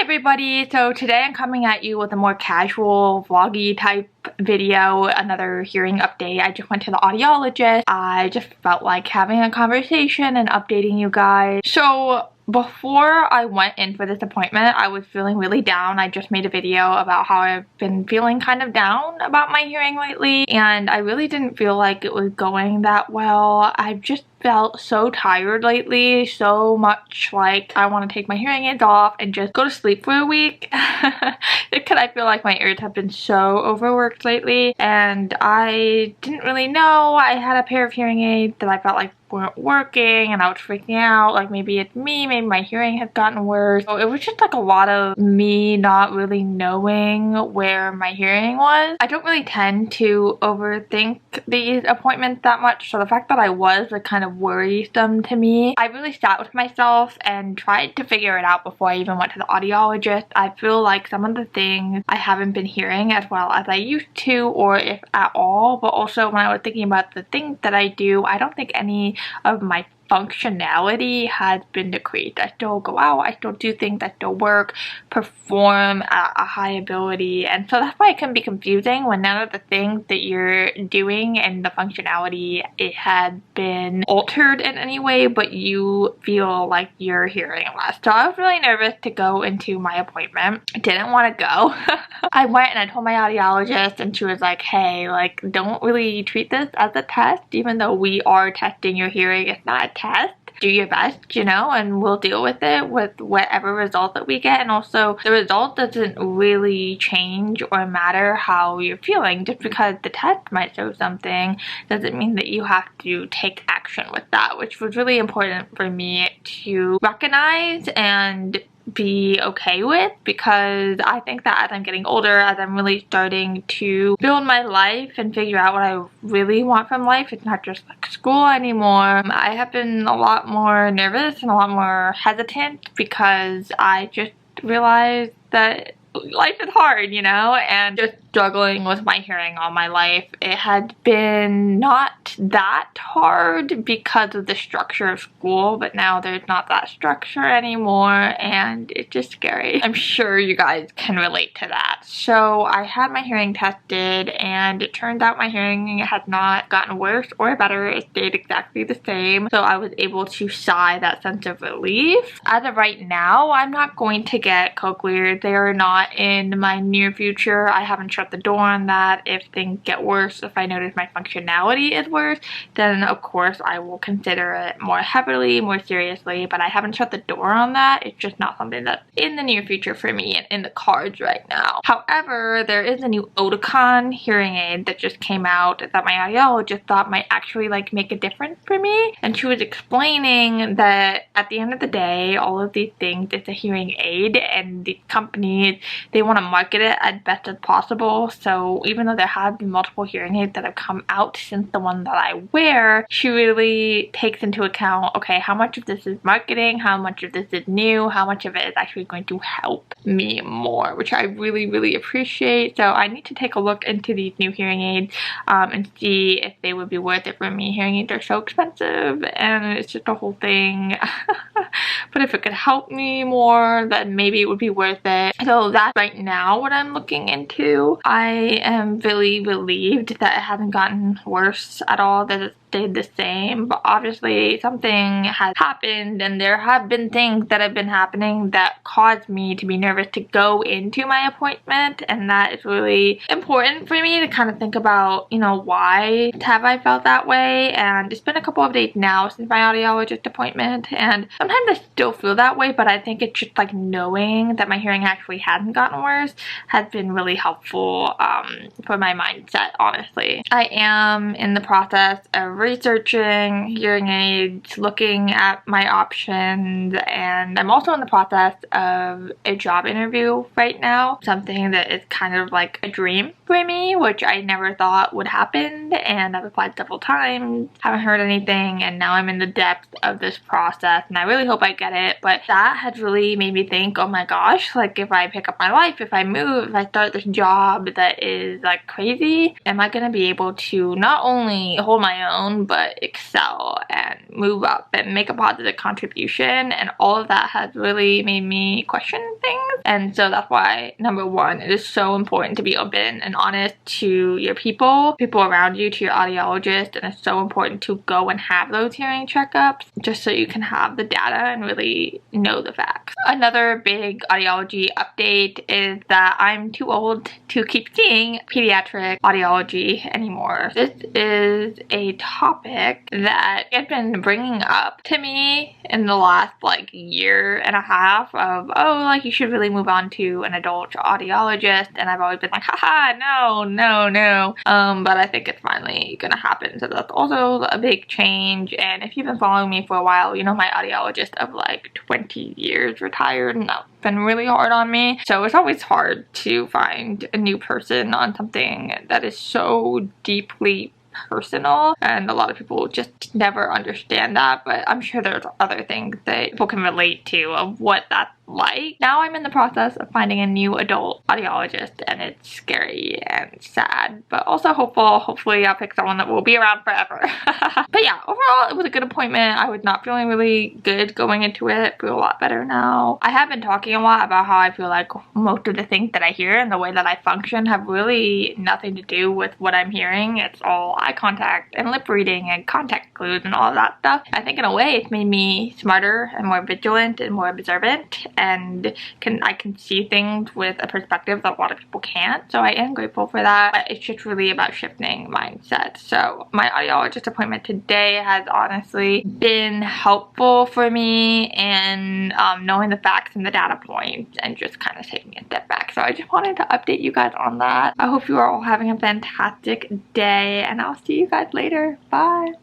Hi everybody, so today I'm coming at you with a more casual vloggy type video, another hearing update. I just went to the audiologist. I just felt like having a conversation and updating you guys. So before I went in for this appointment, I was feeling really down. I just made a video about how I've been feeling kind of down about my hearing lately, and I really didn't feel like it was going that well. I've just felt so tired lately, so much like I want to take my hearing aids off and just go to sleep for a week because I feel like my ears have been so overworked lately, and I didn't really know I had a pair of hearing aids that I felt like weren't working, and I was freaking out like maybe it's me, maybe my hearing has gotten worse. So it was just like a lot of me not really knowing where my hearing was. I don't really tend to overthink these appointments that much, so the fact that I was like kind of worrisome to me. I really sat with myself and tried to figure it out before I even went to the audiologist. I feel like some of the things I haven't been hearing as well as I used to, or if at all, but also when I was thinking about the things that I do, I don't think any of my functionality has been decreased. I still go out, I still do things, I still work, perform at a high ability, and so that's why it can be confusing when none of the things that you're doing and the functionality, it had been altered in any way, but you feel like you're hearing less. So I was really nervous to go into my appointment. I didn't want to go. I went and I told my audiologist, and she was like, hey, like, don't really treat this as a test, even though we are testing your hearing. It's not a test. Do your best, you know, and we'll deal with it with whatever result that we get. And also, the result doesn't really change or matter how you're feeling. Just because the test might show something doesn't mean that you have to take action with that, which was really important for me to recognize and be okay with, because I think that as I'm getting older, as I'm really starting to build my life and figure out what I really want from life, it's not just like school anymore. I have been a lot more nervous and a lot more hesitant because I just realized that life is hard, you know, and just struggling with my hearing all my life. It had been not that hard because of the structure of school, but now there's not that structure anymore, and it's just scary. I'm sure you guys can relate to that. So I had my hearing tested, and it turned out my hearing had not gotten worse or better. It stayed exactly the same, so I was able to sigh that sense of relief. As of right now, I'm not going to get cochlear. They are not in my near future. I haven't shut the door on that. If things get worse, if I notice my functionality is worse, then of course I will consider it more heavily, more seriously, but I haven't shut the door on that. It's just not something that's in the near future for me and in the cards right now. However, there is a new Oticon hearing aid that just came out that my audiologist thought might actually like make a difference for me, and she was explaining that at the end of the day, all of these things, it's a hearing aid, and these companies, they want to market it as best as possible. So even though there have been multiple hearing aids that have come out since the one that I wear, she really takes into account, okay, how much of this is marketing, how much of this is new, how much of it is actually going to help me more, which I really appreciate. So I need to take a look into these new hearing aids and see if they would be worth it for me. Hearing aids are so expensive, and it's just a whole thing. But if it could help me more, then maybe it would be worth it. So that's right now what I'm looking into. I am really relieved that it hasn't gotten worse at all, that it stayed the same, but obviously something has happened, and there have been things that have been happening that caused me to be nervous to go into my appointment, and that is really important for me to kind of think about, you know, why have I felt that way. And it's been a couple of days now since my audiologist appointment, and sometimes I still feel that way, but I think it's just like knowing that my hearing actually hasn't gotten worse has been really helpful for my mindset, honestly. I am in the process of researching hearing aids, looking at my options, and I'm also in the process of a job interview right now, something that is kind of like a dream for me, which I never thought would happen, and I've applied several times, haven't heard anything, and now I'm in the depths of this process, and I really hope I get it. But that has really made me think, oh my gosh, like if I pick up my life, if I move, if I start this job, job that is like crazy? Am I going to be able to not only hold my own but excel and move up and make a positive contribution? And all of that has really made me question things. And so that's why, number one, it is so important to be open and honest to your people around you, to your audiologist, and it's so important to go and have those hearing checkups just so you can have the data and really know the facts. Another big audiology update is that I'm too old to keep seeing pediatric audiology anymore. This is a topic that I've been bringing up to me in the last like year and a half of, oh, like you should really move on to an adult audiologist, and I've always been like, haha, no. But I think it's finally gonna happen. So that's also a big change. And if you've been following me for a while, you know my audiologist of like 20 years retired, and that's been really hard on me. So it's always hard to find a new person on something that is so deeply personal, and a lot of people just never understand that. But I'm sure there's other things that people can relate to of what that's like. Now I'm in the process of finding a new adult audiologist, and it's scary and sad, but also hopeful. Hopefully I'll pick someone that will be around forever. But yeah, overall it was a good appointment. I was not feeling really good going into it. I feel a lot better now. I have been talking a lot about how I feel like most of the things that I hear and the way that I function have really nothing to do with what I'm hearing. It's all eye contact and lip reading and contact clues and all of that stuff. I think in a way it's made me smarter and more vigilant and more observant, and I can see things with a perspective that a lot of people can't. So I am grateful for that. But it's just really about shifting mindset. So my audiologist appointment today has honestly been helpful for me in knowing the facts and the data points and just kind of taking a step back. So I just wanted to update you guys on that. I hope you are all having a fantastic day, and I'll see you guys later. Bye.